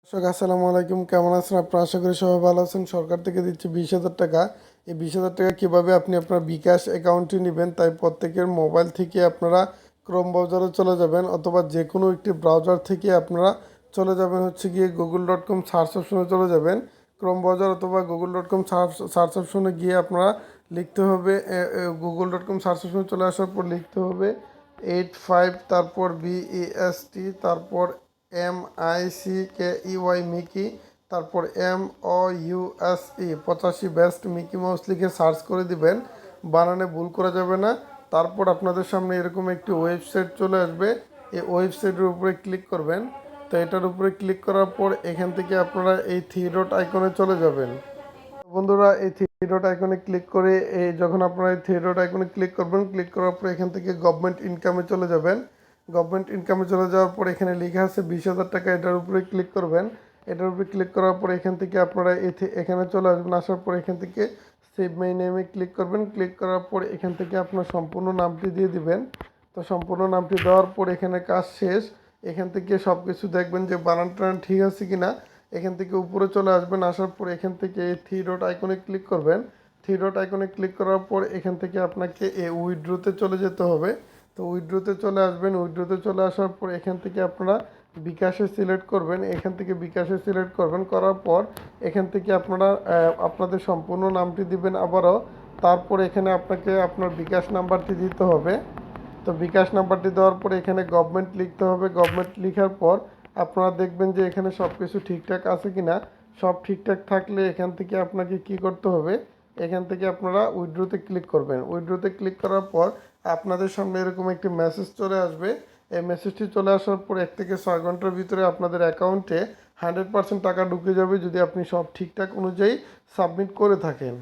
দর্শক আসসালামু আলাইকুম, কেমন আছেন আপনারা? আশা করি সবাই ভালো আছেন। সরকার থেকে দিচ্ছে 20,000 টাকা। এই 20,000 টাকা কীভাবে আপনি আপনার বিকাশ অ্যাকাউন্টে নেবেন, তাই প্রত্যেকের মোবাইল থেকে আপনারা ক্রোম ব্রাউজারে চলে যাবেন অথবা যে কোনো একটি ব্রাউজার থেকে আপনারা চলে যাবেন হচ্ছে গিয়ে google.com সার্চ অপশনে চলে যাবেন। ক্রোম ব্রাউজার অথবা google.com সার্চ অপশনে গিয়ে আপনারা লিখতে হবে google.com সার্চ অপশনে চলে আসার পর লিখতে হবে 85, তারপর BEST, তারপর MICKEY মিকি, তারপর MOUSE 85 বেস্ট মিকি মাউস লিখে সার্চ করে দিবেন। বানানে ভুল করা যাবে না। তারপর আপনাদের সামনে এরকম একটি ওয়েবসাইট চলে আসবে। এই ওয়েবসাইটের উপরে ক্লিক করবেন। তো এটার উপরে ক্লিক করার পর এখান থেকে আপনারা এই থ্রি ডট আইকনে চলে যাবেন। বন্ধুরা, এই থ্রি ডট আইকনে ক্লিক করে যখন আপনারা এই থ্রি ডট আইকনে ক্লিক করবেন, ক্লিক করার পর এখান থেকে গভর্নমেন্ট ইনকামে চলে যাবেন। গভর্নমেন্ট ইনকামে চলে যাওয়ার পর এখানে লেখা আছে 20,000 টাকা, এটার উপরে ক্লিক করবেন। এটার উপরে ক্লিক করার পর এখান থেকে আপনারা এখানে চলে আসবেন। আসার পর এখান থেকে সেভ মাই নেমে ক্লিক করবেন। ক্লিক করার পর এখান থেকে আপনার সম্পূর্ণ নামটি দিয়ে দিবেন। তো সম্পূর্ণ নামটি দেওয়ার পর এখানে কাজ শেষ। এখান থেকে সব কিছু দেখবেন যে বানান টান ঠিক আছে কিনা। এখান থেকে উপরে চলে আসবেন। আসার পর এখান থেকে এই থ্রি ডট আইকনে ক্লিক করবেন। থ্রি ডট আইকনে ক্লিক করার পর এখান থেকে আপনাকে এই উইথড্রোতে চলে যেতে হবে। তো উইথড্রোতে চলে আসবেন। উইথড্রোতে চলে আসার পর এখান থেকে আপনারা বিকাশে সিলেক্ট করবেন। এখান থেকে বিকাশে সিলেক্ট করবেন, করার পর এখান থেকে আপনারা আপনাদের সম্পূর্ণ নামটি দিবেন আবারও। তারপর এখানে আপনাকে আপনার বিকাশ নাম্বারটি দিতে হবে। তো বিকাশ নাম্বারটি দেওয়ার পর এখানে গভর্নমেন্ট লিখতে হবে। গভর্নমেন্ট লেখার পর আপনারা দেখবেন যে এখানে সব কিছু ঠিকঠাক আছে কি না। সব ঠিকঠাক থাকলে এখান থেকে আপনাকে কি করতে হবে, এখান থেকে আপনারা উইথড্রোতে ক্লিক করবেন। উইথড্রোতে ক্লিক করার পর আপনাদের সামনে এরকম একটি মেসেজ চলে আসবে। এই মেসেজটি চলে আসার পর 1 থেকে 6 ঘন্টার ভিতরে আপনাদের অ্যাকাউন্টে 100% টাকা ঢুকে যাবে, যদি আপনি সব ঠিকঠাক অনুযায়ী সাবমিট করে থাকেন।